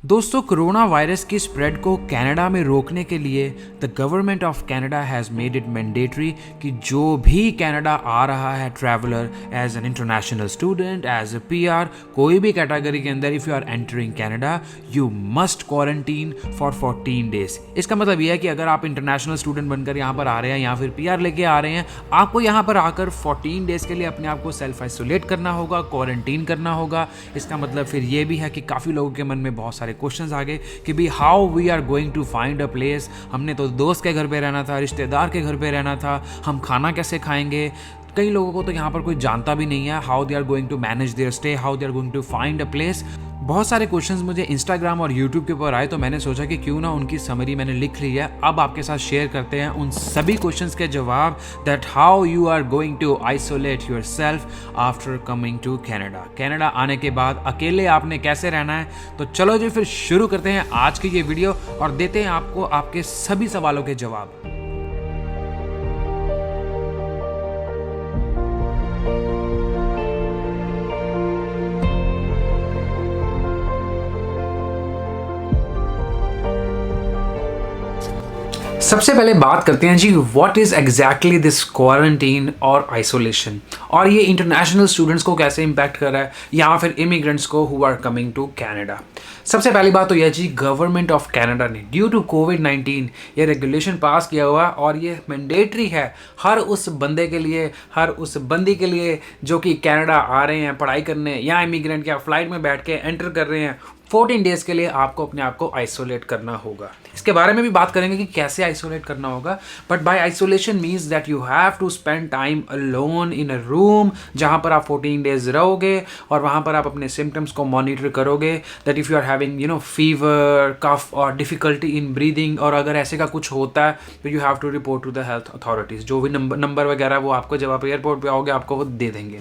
दोस्तों, corona virus की spread को कनाडा में रोकने के लिए the government of Canada has made it mandatory कि जो भी कनाडा आ रहा है traveller as an international student, as a PR, कोई भी कैटेगरी के अंदर, if you are entering Canada you must quarantine for 14 days. इसका मतलब यह है कि अगर आप इंटरनेशनल स्टूडेंट बनकर यहाँ पर आ रहे हैं या फिर पीआर लेके आ रहे हैं, आपको यहाँ पर आकर 14 डेज के लिए अपने आप को सेल्फ आइसोलेट करना होगा, क्वारंटीन करना होगा। इसका मतलब फिर ये भी है कि काफ़ी लोगों के मन में बहुत सारे क्वेश्चंस आ गए कि भाई how we are going to find a place. हमने तो दोस्त के घर पे रहना था, रिश्तेदार के घर पे रहना था, हम खाना कैसे खाएंगे। कई लोगों को तो यहाँ पर कोई जानता भी नहीं है how they are going to manage their stay, how they are going to find a place. बहुत सारे क्वेश्चंस मुझे इंस्टाग्राम और यूट्यूब के ऊपर आए, तो मैंने सोचा कि क्यों ना उनकी समरी मैंने लिख ली है, अब आपके साथ शेयर करते हैं उन सभी क्वेश्चंस के जवाब, that how you are going to isolate yourself after coming to Canada. Canada आने के बाद अकेले आपने कैसे रहना है। तो चलो जी फिर शुरू करते हैं आज की ये वीडियो और देते हैं आपको आपके सभी सवालों के जवाब। सबसे पहले बात करते हैं जी, what is exactly this quarantine और आइसोलेशन, और ये इंटरनेशनल स्टूडेंट्स को कैसे इम्पैक्ट कर रहा है या फिर इमिग्रेंट्स को who are coming to Canada. सबसे पहली बात तो यह जी, गवर्नमेंट ऑफ कनाडा ने ड्यू टू कोविड-19 ये रेगुलेशन पास किया हुआ और ये मैंडेटरी है हर उस बंदे के लिए, हर उस बंदी के लिए जो कि कनाडा आ रहे हैं पढ़ाई करने या इमिग्रेंट या फ्लाइट में बैठ के एंटर कर रहे हैं। 14 डेज के लिए आपको अपने आप को आइसोलेट करना होगा। इसके बारे में भी बात करेंगे कि कैसे आइसोलेट करना होगा, but by isolation means that you have to spend time alone in a room, जहां पर आप 14 डेज रहोगे और वहां पर आप अपने सिम्टम्स को मॉनिटर करोगे, that if you are having fever, cough और डिफिकल्टी इन ब्रीदिंग, और अगर ऐसे का कुछ होता है तो you have to report to the health authorities. जो भी नंबर वगैरह वो आपको जब आप एयरपोर्ट पे आओगे आपको वो दे देंगे।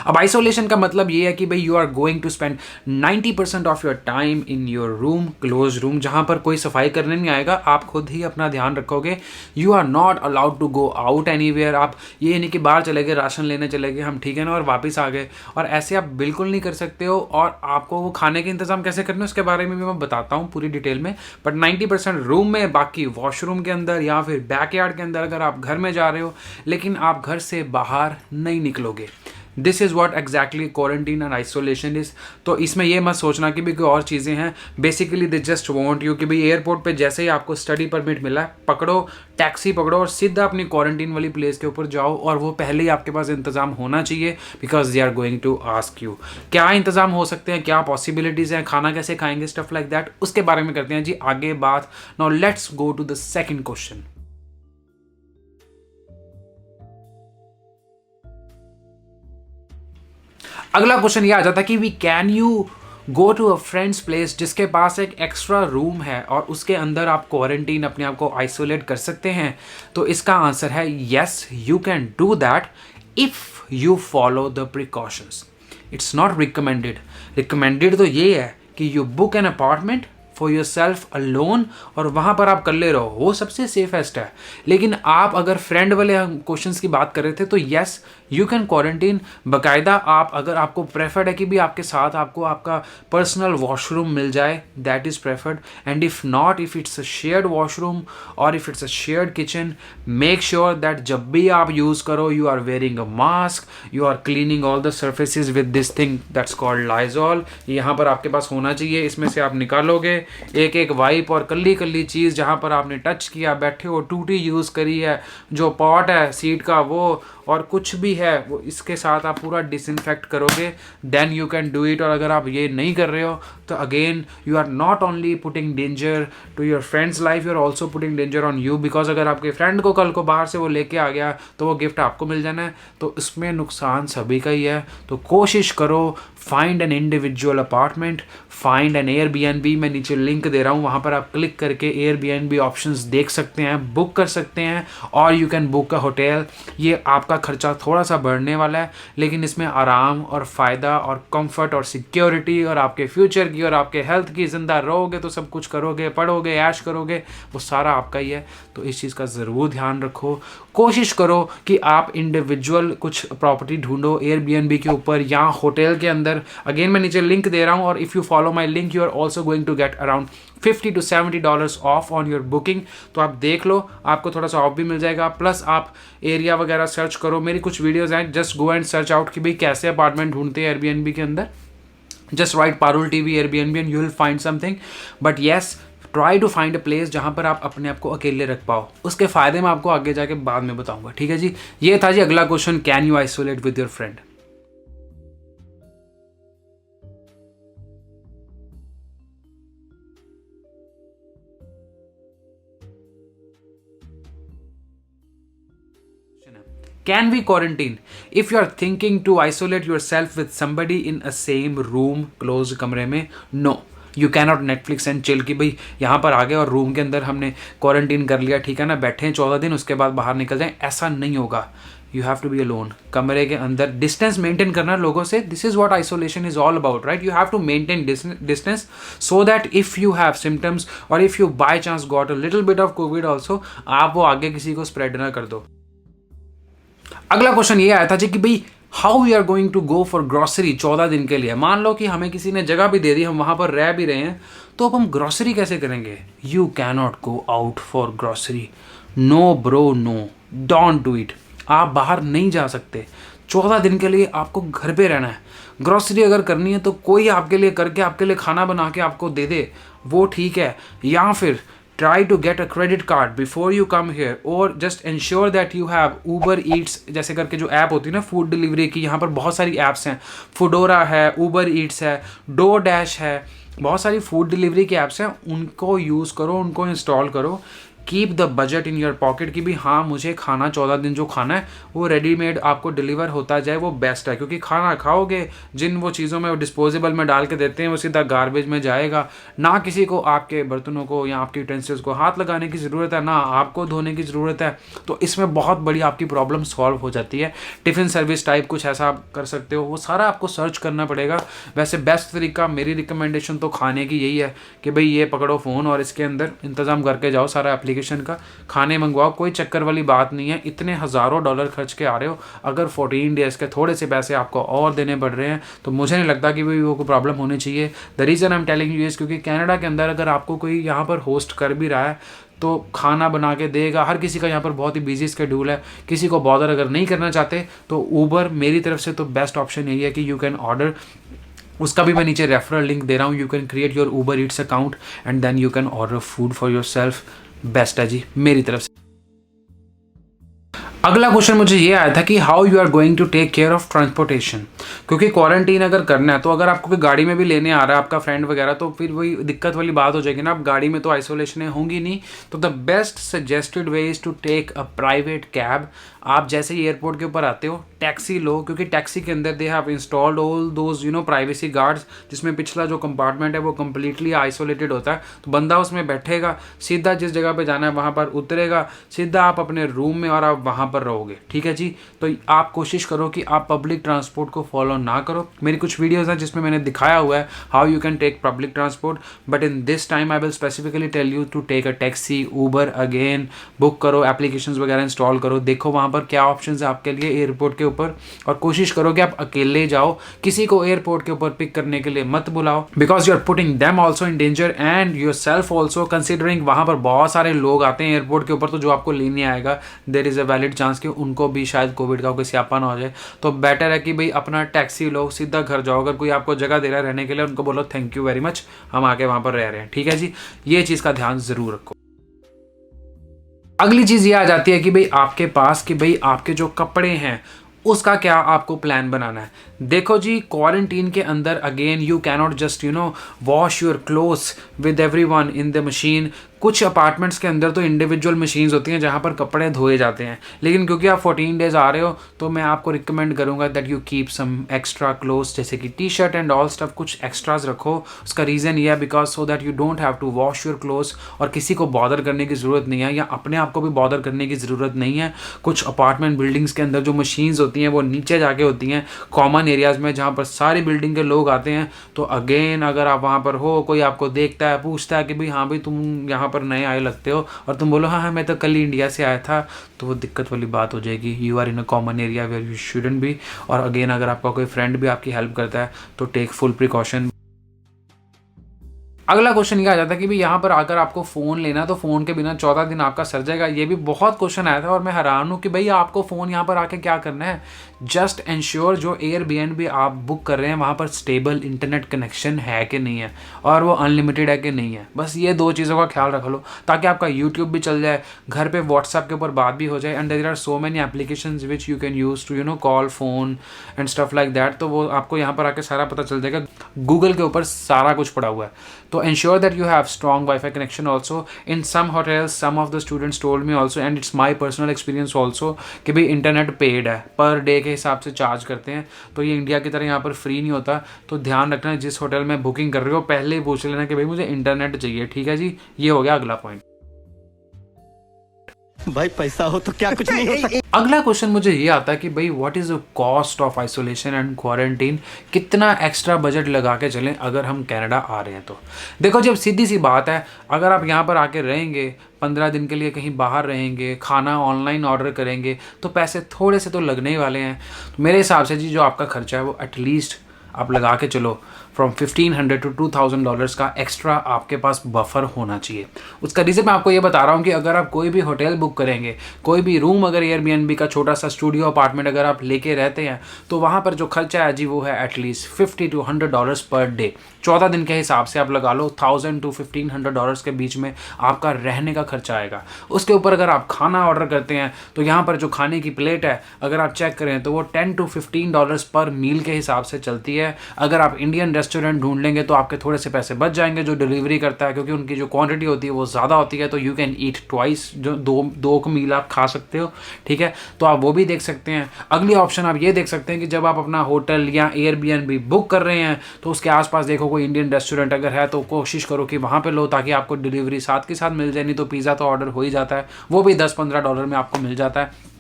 अब आइसोलेशन का मतलब ये है कि भाई you are going to spend 90% of your time in your room, close room, जहां पर कोई सफाई करने नहीं आएगा, आप खुद ही अपना ध्यान रखोगे। You are not allowed to go out anywhere. आप ये नहीं कि बाहर चले गए, राशन लेने चले गए, हम ठीक है ना, और वापस आ गए, और ऐसे आप बिल्कुल नहीं कर सकते हो। और आपको वो खाने के इंतजाम कैसे करने हैं उसके बारे में भी मैं बताता हूँ पूरी डिटेल में। बट 90% रूम में, बाकी वॉशरूम के अंदर या फिर बैकयार्ड के अंदर अगर आप घर में जा रहे हो, लेकिन आप घर से बाहर नहीं निकलोगे। This is what exactly quarantine and isolation is. तो इसमें यह मत सोचना कि भी कोई और चीज़ें हैं। Basically they just want you कि भाई एयरपोर्ट पे जैसे ही आपको स्टडी परमिट मिला है, पकड़ो टैक्सी पकड़ो और सीधा अपनी क्वारंटीन वाली प्लेस के ऊपर जाओ, और वो पहले ही आपके पास इंतजाम होना चाहिए, because they are going to ask you क्या इंतजाम हो सकते हैं, क्या पॉसिबिलिटीज़ हैं, खाना कैसे खाएंगे, स्टफ लाइक दैट। उसके बारे में करते हैं जी आगे बात। Now let's go to the second question. अगला क्वेश्चन ये आ जाता है कि we can you go to a friend's place जिसके पास एक एक्स्ट्रा रूम है और उसके अंदर आप क्वारंटीन अपने आप को आइसोलेट कर सकते हैं। तो इसका आंसर है yes, you can do that if you follow the precautions. It's not recommended. Recommended तो ये है कि you book an apartment for your self alone और वहाँ पर आप कर ले रहो, वो सबसे सेफेस्ट है। लेकिन आप अगर फ्रेंड वाले क्वेश्चंस की बात कर रहे थे तो येस, यू कैन क्वारंटीन। बाकायदा आप, अगर आपको प्रेफर्ड है कि भी आपके साथ आपको आपका पर्सनल वॉशरूम मिल जाए, that is preferred. And if not, if it's a shared washroom और if it's a shared kitchen, make sure that जब भी आप यूज़ करो you are wearing a mask, you are cleaning all the surfaces with this thing that's called Lysol. यहाँ पर आपके पास होना चाहिए, इसमें से आप निकालोगे एक एक वाइप और कल्ली कल्ली चीज़ जहाँ पर आपने टच किया, बैठे हो, टूटी यूज़ करी है, जो पॉट है सीट का वो, और कुछ भी है वो, इसके साथ आप पूरा डिसइंफेक्ट करोगे, then you can do it. और अगर आप ये नहीं कर रहे हो तो again you are not only putting danger to your friend's life, you are also putting danger on you, because अगर आपके फ्रेंड को कल को बाहर से वो लेके आ गया तो वो गिफ्ट आपको मिल जाना है, तो इसमें नुकसान सभी का ही है। तो कोशिश करो, find an individual apartment, find an Airbnb. मैं नीचे लिंक दे रहा हूँ, वहाँ पर आप क्लिक करके एयरबीएनबी ऑप्शंस देख सकते हैं, बुक कर सकते हैं, और you can book a hotel. ये आपका आपका खर्चा थोड़ा सा बढ़ने वाला है, लेकिन इसमें आराम और फ़ायदा और कंफर्ट और सिक्योरिटी और आपके फ्यूचर की और आपके हेल्थ की, ज़िंदा रहोगे तो सब कुछ करोगे, पढ़ोगे, ऐश करोगे, वो सारा आपका ही है। तो इस चीज़ का ज़रूर ध्यान रखो। कोशिश करो कि आप इंडिविजुअल कुछ प्रॉपर्टी ढूंढो एयरबीएनबी के ऊपर या होटल के अंदर। अगेन मैं नीचे लिंक दे रहा हूँ, और if you follow my link you are also going to get around $50 to $70 off on your booking. तो आप देख लो, आपको थोड़ा सा ऑफ भी मिल जाएगा। प्लस आप एरिया वगैरह सर्च करो, मेरी कुछ वीडियोज़ हैं, just go and search out कि भाई कैसे अपार्टमेंट ढूंढते हैं एयरबीएनबी के अंदर। Just write Parul TV Airbnb and you will find something. But yes, try to find a place जहाँ पर आप अपने आप को अकेले रख पाओ। उसके फ़ायदे मैं आपको आगे जाके बाद में बताऊंगा, ठीक है जी। ये था जी अगला question, can you isolate with your friend. Can we quarantine? If you are thinking to isolate yourself with somebody in a same room, closed कमरे में, no. You cannot Netflix and chill कि भाई यहाँ पर आ गए और रूम के अंदर हमने क्वारंटीन कर लिया, ठीक है ना, बैठे हैं 14 दिन, उसके बाद बाहर निकल जाएं, ऐसा नहीं होगा। You have to be alone, कमरे के अंदर डिस्टेंस मेंटेन करना लोगों से। This is what isolation is all about, right. You have to maintain distance so that if you have symptoms और if you by chance got a little bit of Covid also, आप वो आगे किसी को spread ना कर दो। अगला क्वेश्चन ये आया था जी कि भाई how we are going to go for grocery 14 दिन के लिए। मान लो कि हमें किसी ने जगह भी दे दी, हम वहां पर रह भी रहे हैं, तो अब हम ग्रॉसरी कैसे करेंगे। You cannot go out for grocery, no bro, no, don't do it. आप बाहर नहीं जा सकते 14 दिन के लिए, आपको घर पे रहना है। ग्रॉसरी अगर करनी है तो कोई आपके लिए करके, आपके लिए खाना बना के आपको दे दे, वो ठीक है। या फिर try to get a credit card before you come here, or just ensure that you have Uber Eats जैसे करके जो ऐप होती है ना फूड डिलीवरी की, यहाँ पर बहुत सारी ऐप्स हैं, फूडोरा है, Uber Eats है, डोरडैश है, बहुत सारी फूड डिलीवरी की ऐप्स हैं, उनको यूज़ करो, उनको इंस्टॉल करो। Keep the budget in your pocket कि भी हाँ मुझे खाना 14 दिन जो खाना है वो रेडीमेड आपको डिलीवर होता जाए, वो बेस्ट है। क्योंकि खाना खाओगे जिन वो चीज़ों में वो डिस्पोजेबल में डाल के देते हैं, वो सीधा गार्बेज में जाएगा। ना किसी को आपके बर्तनों को या आपके यूटेंसिल्स को हाथ लगाने की ज़रूरत है, ना आपको धोने की ज़रूरत है। तो इसमें बहुत बड़ी आपकी प्रॉब्लम सॉल्व हो जाती है। टिफ़िन सर्विस टाइप कुछ ऐसा आप कर सकते हो, वो सारा आपको सर्च करना पड़ेगा। वैसे बेस्ट तरीका, मेरी रिकमेंडेशन तो खाने की यही है कि भाई ये पकड़ो फ़ोन और इसके अंदर इंतज़ाम करके जाओ सारा एप्लीकेशन का, खाने मंगवाओ। कोई चक्कर वाली बात नहीं है, इतने हज़ारों डॉलर खर्च के आ रहे हो, अगर 14 डेज़ के थोड़े से पैसे आपको और देने पड़ रहे हैं तो मुझे नहीं लगता कि भाई वो कोई प्रॉब्लम होनी चाहिए। The reason I am telling you is क्योंकि कनाडा के अंदर अगर आपको कोई यहाँ पर होस्ट कर भी रहा है तो खाना बना के देगा। हर किसी का यहाँ पर बहुत ही बिजी स्केड्यूल है, किसी को बॉदर अगर नहीं करना चाहते तो ऊबर मेरी तरफ से तो बेस्ट ऑप्शन यही है कि यू कैन ऑर्डर। उसका भी मैं नीचे रेफरल लिंक दे रहा हूँ। You can create your Uber Eats account and then you can order food for yourself. Best है जी मेरी तरफ से। अगला क्वेश्चन मुझे ये आया था कि how you are going to take care of transportation. क्योंकि क्वारंटीन अगर करना है तो अगर आपको कोई गाड़ी में भी लेने आ रहा है आपका फ्रेंड वगैरह, तो फिर वही दिक्कत वाली बात हो जाएगी ना। आप गाड़ी में तो आइसोलेशन होंगी नहीं, तो the best suggested way is to take a private cab. आप जैसे ही एयरपोर्ट के ऊपर आते हो टैक्सी लो, क्योंकि टैक्सी के अंदर they have installed all those privacy guards, जिसमें पिछला जो कंपार्टमेंट है वो कम्प्लीटली आइसोलेटेड होता है। तो बंदा उसमें बैठेगा, सीधा जिस जगह पे जाना है वहाँ पर उतरेगा, सीधा आप अपने रूम में और आप वहाँ पर रहोगे, ठीक है जी। तो आप कोशिश करो कि आप पब्लिक ट्रांसपोर्ट को फॉलो ना करो। मेरी कुछ वीडियोज़ हैं जिसमें मैंने दिखाया हुआ है how you can take public transport, but in this time I will specifically tell you to take a taxi, Uber. Again book करो, एप्लीकेशंस वगैरह इंस्टॉल करो, देखो वहाँ पर क्या ऑप्शंस है आपके लिए एयरपोर्ट के ऊपर, और कोशिश करो कि आप अकेले जाओ, किसी को एयरपोर्ट के ऊपर पिक करने के लिए मत बुलाओ, because you are putting them also in danger and yourself also, considering वहाँ पर बहुत सारे लोग आते हैं एयरपोर्ट के ऊपर, तो जो आपको लेने आएगा there is a valid chance कि उनको भी शायद कोविड का कोई स्यापा ना हो जाए। तो बेटर है कि भाई अपना टैक्सी लो, सीधा घर जाओ। अगर कोई आपको जगह दे रहा है रहने के लिए, उनको बोलो थैंक यू वेरी मच, हम आके वहाँ पर रह रहे हैं, ठीक है जी। ये चीज़ का ध्यान ज़रूर रखो। अगली चीज़ ये आ जाती है कि भाई आपके पास कि भाई आपके जो कपड़े हैं उसका क्या आपको प्लान बनाना है। देखो जी, क्वारंटीन के अंदर again you cannot just wash your clothes with everyone in the machine. कुछ अपार्टमेंट्स के अंदर तो इंडिविजुअल मशीन्स होती हैं जहाँ पर कपड़े धोए जाते हैं, लेकिन क्योंकि आप 14 डेज आ रहे हो तो मैं आपको रिकमेंड करूँगा that you keep some extra clothes, जैसे कि T shirt and all stuff, कुछ एक्स्ट्राज रखो। उसका रीज़न ये है because so that you don't have to wash your clothes, और किसी को बॉदर करने की ज़रूरत नहीं है, या अपने आप को भी बॉदर करने की ज़रूरत नहीं है। कुछ अपार्टमेंट बिल्डिंग्स के अंदर जो मशीन्स होती हैं वो नीचे जाके होती हैं कॉमन एरियाज़ में, जहाँ पर सारी बिल्डिंग के लोग आते हैं। तो अगेन अगर आप वहाँ पर हो, कोई आपको देखता है, पूछता है कि भाई हाँ भाई तुम यहाँ पर नए आए लगते हो, और तुम बोलो हाँ हाँ मैं तो कल ही इंडिया से आया था, तो वो दिक्कत वाली बात हो जाएगी। You are in a common area where you shouldn't be. और अगेन अगर आपका कोई फ्रेंड भी आपकी हेल्प करता है तो टेक फुल प्रिकॉशन। अगला क्वेश्चन ये आ जाता है कि भाई यहाँ पर आकर आपको फ़ोन लेना है तो फ़ोन के बिना 14 दिन आपका सर जाएगा। ये भी बहुत क्वेश्चन आया था और मैं हैरान हूँ कि भाई आपको फ़ोन यहाँ पर आके क्या करना है। जस्ट इंश्योर जो एयरबीएनबी आप बुक कर रहे हैं वहाँ पर स्टेबल इंटरनेट कनेक्शन है कि नहीं है, और वो अनलिमिटेड है कि नहीं है। बस ये दो चीज़ों का ख्याल रख लो ताकि आपका यूट्यूब भी चल जाए, घर पे व्हाट्सएप के ऊपर बात भी हो जाए, and there are so many applications which you can use to call phone and stuff like that. तो वो आपको यहाँ पर आके सारा पता चल जाएगा, गूगल के ऊपर सारा कुछ पड़ा हुआ है। तो ensure that you have strong Wi-Fi connection also. In some hotels, some of the students told me also, and it's my personal experience also, कि भाई इंटरनेट पेड है, पर डे के हिसाब से चार्ज करते हैं। तो ये इंडिया की तरह यहाँ पर फ्री नहीं होता। तो ध्यान रखना, जिस होटल में बुकिंग कर रहे हो पहले ही पूछ लेना कि भाई मुझे इंटरनेट चाहिए। ठीक है जी, ये हो गया अगला पॉइंट। भाई पैसा हो तो क्या कुछ नहीं हो सकता। अगला क्वेश्चन मुझे ये आता है कि भाई what is the cost of isolation and quarantine, कितना एक्स्ट्रा बजट लगा के चलें अगर हम कनाडा आ रहे हैं तो। देखो जब सीधी सी बात है, अगर आप यहाँ पर आके रहेंगे 15 दिन के लिए, कहीं बाहर रहेंगे, खाना ऑनलाइन ऑर्डर करेंगे, तो पैसे थोड़े से तो लगने ही वाले हैं। तो मेरे हिसाब से जी जो आपका खर्चा है वो एटलीस्ट आप लगा के चलो फ्रॉम $1,500 to $2,000 का एक्स्ट्रा आपके पास बफर होना चाहिए। उसका रीज़न मैं आपको ये बता रहा हूँ कि अगर आप कोई भी होटल बुक करेंगे, कोई भी रूम अगर एयरबीएनबी का छोटा सा स्टूडियो अपार्टमेंट अगर आप लेके रहते हैं, तो वहाँ पर जो खर्चा है जी वो है एटलीस्ट $50 to $100 पर डे। 14 दिन के हिसाब से आप लगा लो $1,000 to $1,500 के बीच में आपका रहने का खर्चा आएगा। उसके ऊपर अगर आप खाना ऑर्डर करते हैं तो यहाँ पर जो खाने की प्लेट है अगर आप चेक करें तो वो $10 to $15 पर मील के हिसाब से चलती है। अगर आप इंडियन रेस्टोरेंट ढूंढ लेंगे तो आपके थोड़े से पैसे बच जाएंगे जो डिलीवरी करता है, क्योंकि उनकी जो क्वांटिटी होती है वो ज़्यादा होती है। तो यू कैन ईट ट्वाइस, जो दो मील आप खा सकते हो। ठीक है, तो आप वो भी देख सकते हैं। अगली ऑप्शन आप ये देख सकते हैं कि जब आप अपना होटल या एयरबीएनबी बुक कर रहे हैं तो उसके आसपास देखो कोई इंडियन रेस्टोरेंट अगर है तो कोशिश करो कि वहाँ पे लो, ताकि आपको डिलीवरी साथ के साथ मिल जाए। नहीं तो पिज़्ज़ा तो ऑर्डर हो ही जाता है, वो भी $10-15 में आपको मिल जाता है।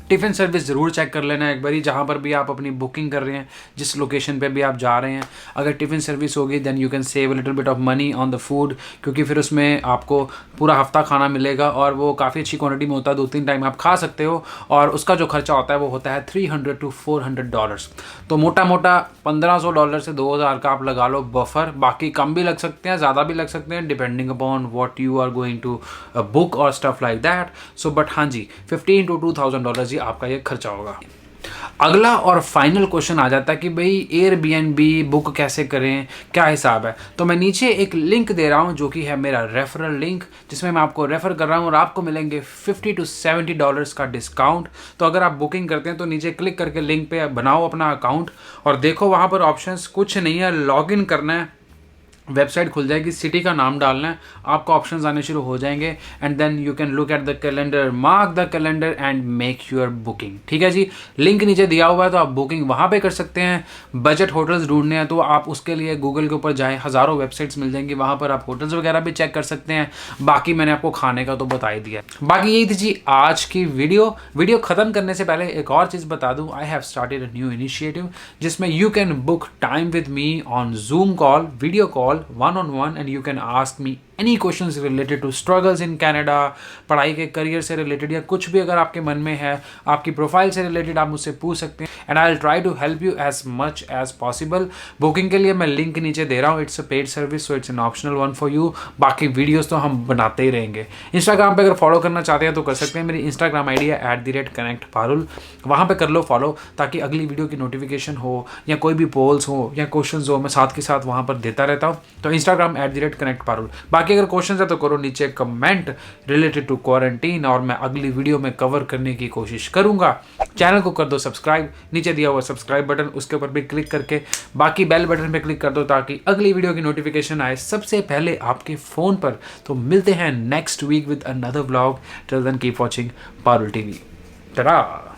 टिफ़िन सर्विस ज़रूर चेक कर लेना एक बारी, जहाँ पर भी आप अपनी बुकिंग कर रहे हैं, जिस लोकेशन पे भी आप जा रहे हैं। अगर टिफ़िन सर्विस होगी then you can save a little bit of money on the food, क्योंकि फिर उसमें आपको पूरा हफ्ता खाना मिलेगा और वो काफ़ी अच्छी क्वांटिटी में होता है, 2-3 टाइम आप खा सकते हो। और उसका जो खर्चा होता है वो होता है $300 to $400। तो मोटा मोटा $1,500 से $2,000 का आप लगा लो बफर। बाकी कम भी लग सकते हैं, ज़्यादा भी लग सकते हैं, depending upon what you are going to book और stuff like that. So but हाँ जी, $15 to $2,000 आपका ये खर्चा होगा। अगला और फाइनल क्वेश्चन आ जाता है कि भाई एयरबीएनबी बुक कैसे करें, क्या हिसाब है। तो मैं नीचे एक लिंक दे रहा हूँ जो कि है मेरा रेफरल लिंक, जिसमें मैं आपको रेफर कर रहा हूँ और आपको मिलेंगे $50 to $70 का डिस्काउंट। तो अगर आप बुकिंग करते हैं तो नीचे क्लिक करके लिंक पे बनाओ अपना अकाउंट और देखो वहाँ पर ऑप्शंस कुछ नहीं है, लॉग इन करना है, वेबसाइट खुल जाएगी, सिटी का नाम डालना है, आपको ऑप्शंस आने शुरू हो जाएंगे and then you can look at the calendar, mark the calendar and make your booking. ठीक है जी, लिंक नीचे दिया हुआ है तो आप बुकिंग वहाँ पे कर सकते हैं। बजट होटल्स ढूंढने हैं तो आप उसके लिए गूगल के ऊपर जाएं, हज़ारों वेबसाइट्स मिल जाएंगी, वहाँ पर आप होटल्स वगैरह भी चेक कर सकते हैं। बाकी मैंने आपको खाने का तो बता ही दिया। बाकी यही थी जी आज की वीडियो ख़त्म करने से पहले एक और चीज़ बता दूँ, I have started a new initiative जिसमें you can book time with me on Zoom call, video call, one-on-one, and you can ask me any questions related to struggles in Canada, पढ़ाई के करियर से related या कुछ भी अगर आपके मन में है, आपकी प्रोफाइल से रिलेटेड आप मुझसे पूछ सकते हैं and I will try to help you as much as possible. Booking के लिए मैं लिंक नीचे दे रहा हूँ, it's a paid service so it's an optional one for you. बाकी वीडियोस तो हम बनाते ही रहेंगे। इंस्टाग्राम पे अगर फॉलो करना चाहते हैं तो कर सकते हैं, मेरी इंस्टाग्राम आईडी है @connectparul, वहाँ पे कर लो फॉलो, ताकि अगली वीडियो की नोटिफिकेशन हो या कोई भी पोल्स हो या क्वेश्चंस हो, मैं साथ के साथ वहाँ पर देता रहता हूँ। तो इंस्टाग्राम @connectparul। बाकी बाकी अगर क्वेश्चन है तो करो नीचे कमेंट रिलेटेड टू क्वारंटीन, और मैं अगली वीडियो में कवर करने की कोशिश करूंगा। चैनल को कर दो सब्सक्राइब, नीचे दिया हुआ सब्सक्राइब बटन उसके ऊपर भी क्लिक करके बाकी बेल बटन पे क्लिक कर दो ताकि अगली वीडियो की नोटिफिकेशन आए सबसे पहले आपके फ़ोन पर। तो मिलते हैं next week with another vlog. Till then keep watching Parul TV. Ta-da!